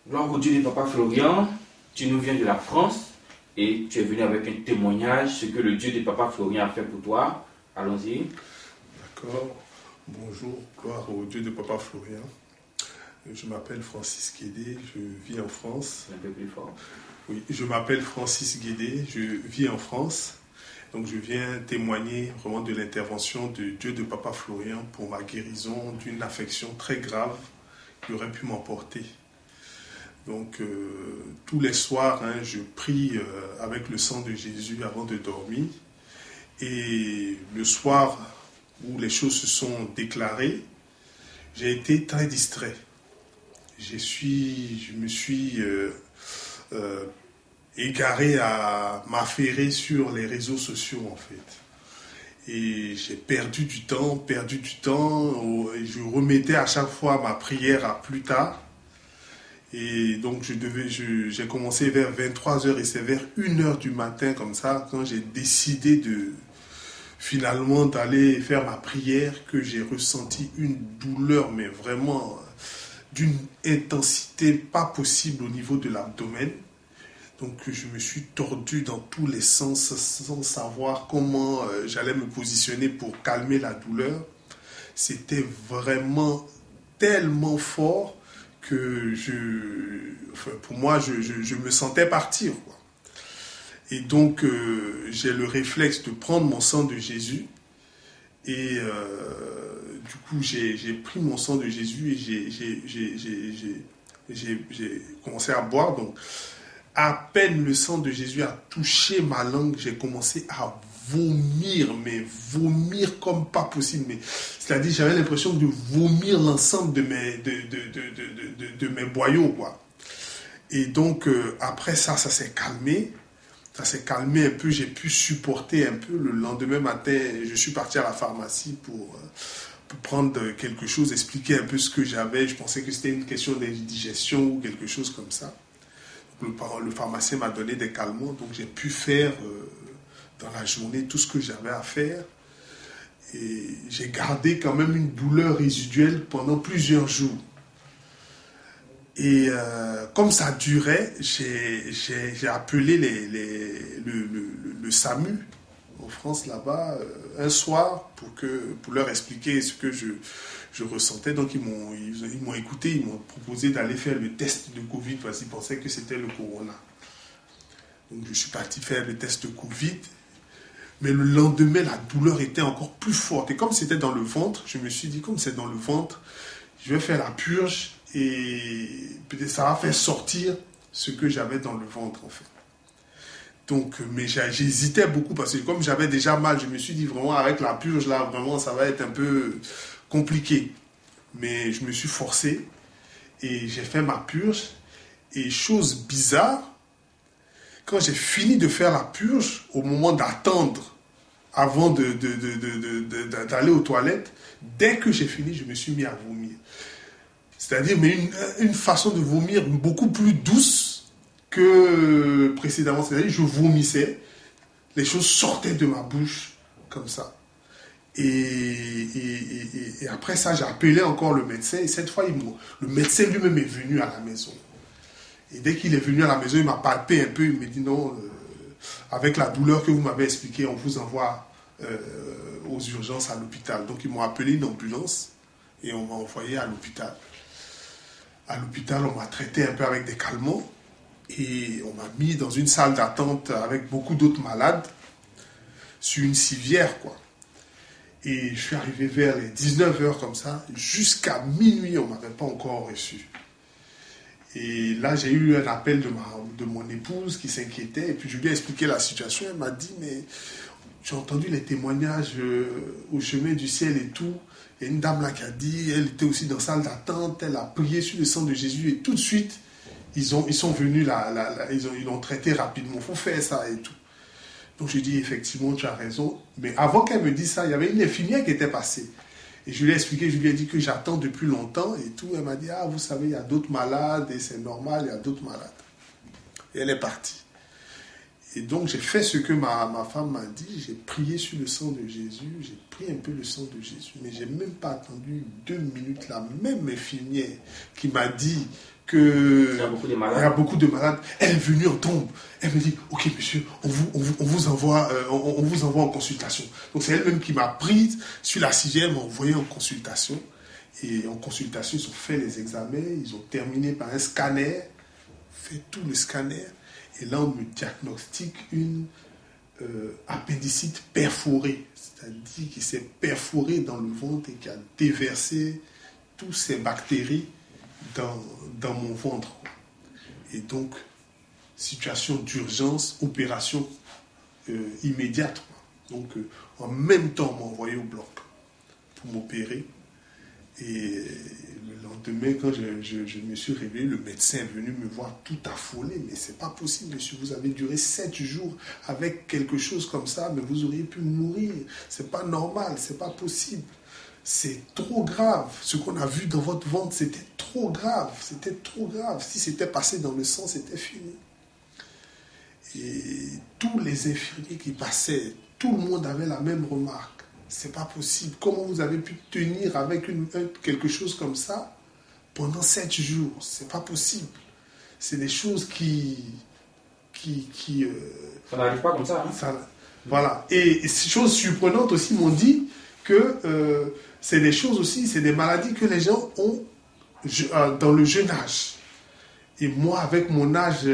Gloire au Dieu de Papa Florian, tu nous viens de la France et tu es venu avec un témoignage, ce que le Dieu de Papa Florian a fait pour toi. Allons-y. D'accord. Bonjour, gloire au Dieu de Papa Florian. Je m'appelle Francis Guédé, je vis en France. Un peu plus fort. Oui, je m'appelle Francis Guédé, je vis en France. Donc je viens témoigner vraiment de l'intervention de Dieu de Papa Florian pour ma guérison d'une affection très grave qui aurait pu m'emporter. Donc tous les soirs, je prie avec le sang de Jésus avant de dormir. Et le soir où les choses se sont déclarées, j'ai été très distrait. Je me suis égaré à m'affairer sur les réseaux sociaux en fait. Et j'ai perdu du temps. Et je remettais à chaque fois ma prière à plus tard. Et donc j'ai commencé vers 23h et c'est vers 1h du matin comme ça, quand j'ai décidé finalement d'aller faire ma prière, que j'ai ressenti une douleur, mais vraiment d'une intensité pas possible au niveau de l'abdomen. Donc je me suis tordu dans tous les sens sans savoir comment j'allais me positionner pour calmer la douleur. C'était vraiment tellement fort que pour moi, je me sentais partir, quoi. Et donc, j'ai le réflexe de prendre mon sang de Jésus. Et du coup, j'ai pris mon sang de Jésus et j'ai commencé à boire. Donc, à peine le sang de Jésus a touché ma langue, j'ai commencé à vomir, mais vomir comme pas possible. C'est-à-dire, j'avais l'impression de vomir l'ensemble de mes boyaux, quoi. Et donc, après ça s'est calmé. Ça s'est calmé un peu, j'ai pu supporter un peu. Le lendemain matin, je suis parti à la pharmacie pour prendre quelque chose, expliquer un peu ce que j'avais. Je pensais que c'était une question d'indigestion ou quelque chose comme ça. Le pharmacien m'a donné des calmants, donc j'ai pu faire dans la journée tout ce que j'avais à faire. Et j'ai gardé quand même une douleur résiduelle pendant plusieurs jours. Et comme ça durait, j'ai appelé le SAMU en France là-bas un soir pour leur expliquer ce que je ressentais. Donc ils m'ont écouté, ils m'ont proposé d'aller faire le test de Covid parce qu'ils pensaient que c'était le corona. Donc je suis parti faire le test de Covid. Mais le lendemain, la douleur était encore plus forte. Et comme c'était dans le ventre, je me suis dit, comme c'est dans le ventre, je vais faire la purge et peut-être ça va faire sortir ce que j'avais dans le ventre en fait. Donc, mais j'hésitais beaucoup parce que comme j'avais déjà mal, je me suis dit vraiment avec la purge là, vraiment ça va être un peu compliqué. Mais je me suis forcé et j'ai fait ma purge. Et chose bizarre, quand j'ai fini de faire la purge, au moment d'attendre avant d'aller aux toilettes, dès que j'ai fini, je me suis mis à vomir. C'est-à-dire, mais une façon de vomir beaucoup plus douce que précédemment. C'est-à-dire, je vomissais, les choses sortaient de ma bouche comme ça. Et après ça, j'ai appelé encore le médecin. Et cette fois, le médecin lui-même est venu à la maison. Et dès qu'il est venu à la maison, il m'a palpé un peu. Il m'a dit non, avec la douleur que vous m'avez expliquée, on vous envoie aux urgences à l'hôpital. Donc, ils m'ont appelé une ambulance et on m'a envoyé à l'hôpital. À l'hôpital, on m'a traité un peu avec des calmants et on m'a mis dans une salle d'attente avec beaucoup d'autres malades sur une civière, quoi. Et je suis arrivé vers les 19h comme ça, jusqu'à minuit, on ne m'avait pas encore reçu. Et là, j'ai eu un appel de mon épouse qui s'inquiétait et puis je lui ai expliqué la situation. Elle m'a dit, mais j'ai entendu les témoignages au chemin du ciel et tout. Il y a une dame là qui a dit, elle était aussi dans la salle d'attente, elle a prié sur le sang de Jésus et tout de suite, ils sont venus ils l'ont traité rapidement, il faut faire ça et tout. Donc je dis, effectivement, tu as raison. Mais avant qu'elle me dise ça, il y avait une infirmière qui était passée. Et je lui ai expliqué, je lui ai dit que j'attends depuis longtemps et tout. Elle m'a dit, ah, vous savez, il y a d'autres malades et c'est normal, il y a d'autres malades. Et elle est partie. Et donc, j'ai fait ce que ma femme m'a dit. J'ai prié sur le sang de Jésus. J'ai pris un peu le sang de Jésus. Mais je n'ai même pas attendu 2 minutes. La même infirmière qui m'a dit qu'il y a beaucoup de y a malades. beaucoup de malades. Elle est venue en tombe. Elle me dit, ok monsieur, on vous envoie en consultation. Donc c'est elle-même qui m'a prise sur la sixième, m'a envoyé en consultation. Et en consultation, ils ont fait les examens, ils ont terminé par un scanner, fait tout le scanner. Et là, on me diagnostique une appendicite perforée. C'est-à-dire qu'il s'est perforé dans le ventre et qui a déversé toutes ces bactéries dans mon ventre. Et donc, situation d'urgence, opération immédiate. Donc, en même temps, on m'a envoyé au bloc pour m'opérer. Et le lendemain, quand je me suis réveillé, le médecin est venu me voir tout affolé. Mais c'est pas possible, monsieur. Vous avez duré 7 jours avec quelque chose comme ça, mais vous auriez pu mourir. C'est pas normal, c'est pas possible. C'est trop grave. Ce qu'on a vu dans votre ventre, c'était trop grave. C'était trop grave. Si c'était passé dans le sang, c'était fini. Et tous les infirmiers qui passaient, tout le monde avait la même remarque. C'est pas possible. Comment vous avez pu tenir avec quelque chose comme ça pendant 7 jours? C'est pas possible. C'est des choses qui Ça n'arrive pas comme ça. Hein? Voilà. Et ces choses surprenantes aussi m'ont dit que c'est des choses aussi, c'est des maladies que les gens ont dans le jeune âge. Et moi, avec mon âge,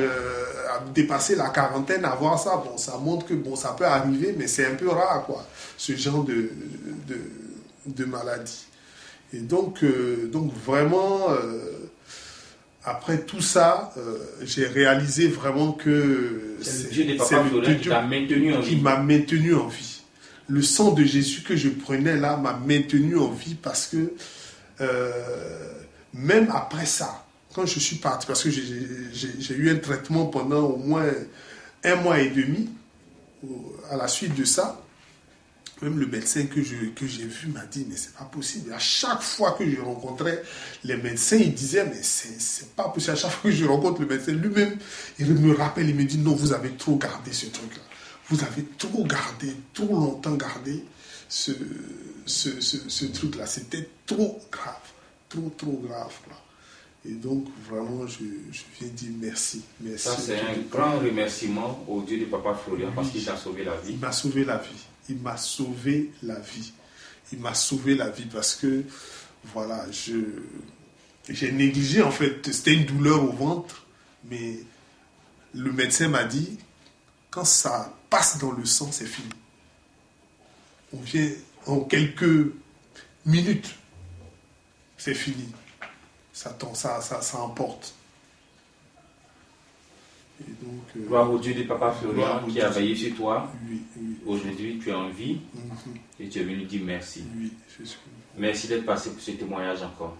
dépasser la quarantaine, avoir ça, bon, ça montre que bon, ça peut arriver, mais c'est un peu rare, quoi, ce genre de maladie. Et donc vraiment, après tout ça, j'ai réalisé vraiment que c'est le Dieu des papas Florian qui t'a maintenu en vie. Qui m'a maintenu en vie. Le sang de Jésus que je prenais là m'a maintenu en vie parce que même après ça, quand je suis parti, parce que j'ai eu un traitement pendant au moins 1 mois et demi, à la suite de ça, même le médecin que j'ai vu m'a dit, mais c'est pas possible. À chaque fois que je rencontrais les médecins, il disait, mais c'est pas possible. À chaque fois que je rencontre le médecin, lui-même, il me rappelle, il me dit, non, vous avez trop gardé ce truc-là. Vous avez trop gardé, trop longtemps gardé ce truc-là. C'était trop grave, trop grave, quoi. Et donc, vraiment, je viens dire merci. Merci. Ça, c'est un grand remerciement au Dieu de Papa Florian parce qu'il t'a sauvé la vie. Il m'a sauvé la vie. Il m'a sauvé la vie. Il m'a sauvé la vie parce que, voilà, j'ai négligé, en fait. C'était une douleur au ventre, mais le médecin m'a dit, quand ça passe dans le sang, c'est fini. On vient en quelques minutes, c'est fini. Ça emporte. Et donc, gloire au Dieu de Papa Florian qui a veillé sur toi. Oui. Aujourd'hui, tu es en vie et tu es venu dire merci. Oui, merci d'être passé pour ce témoignage encore.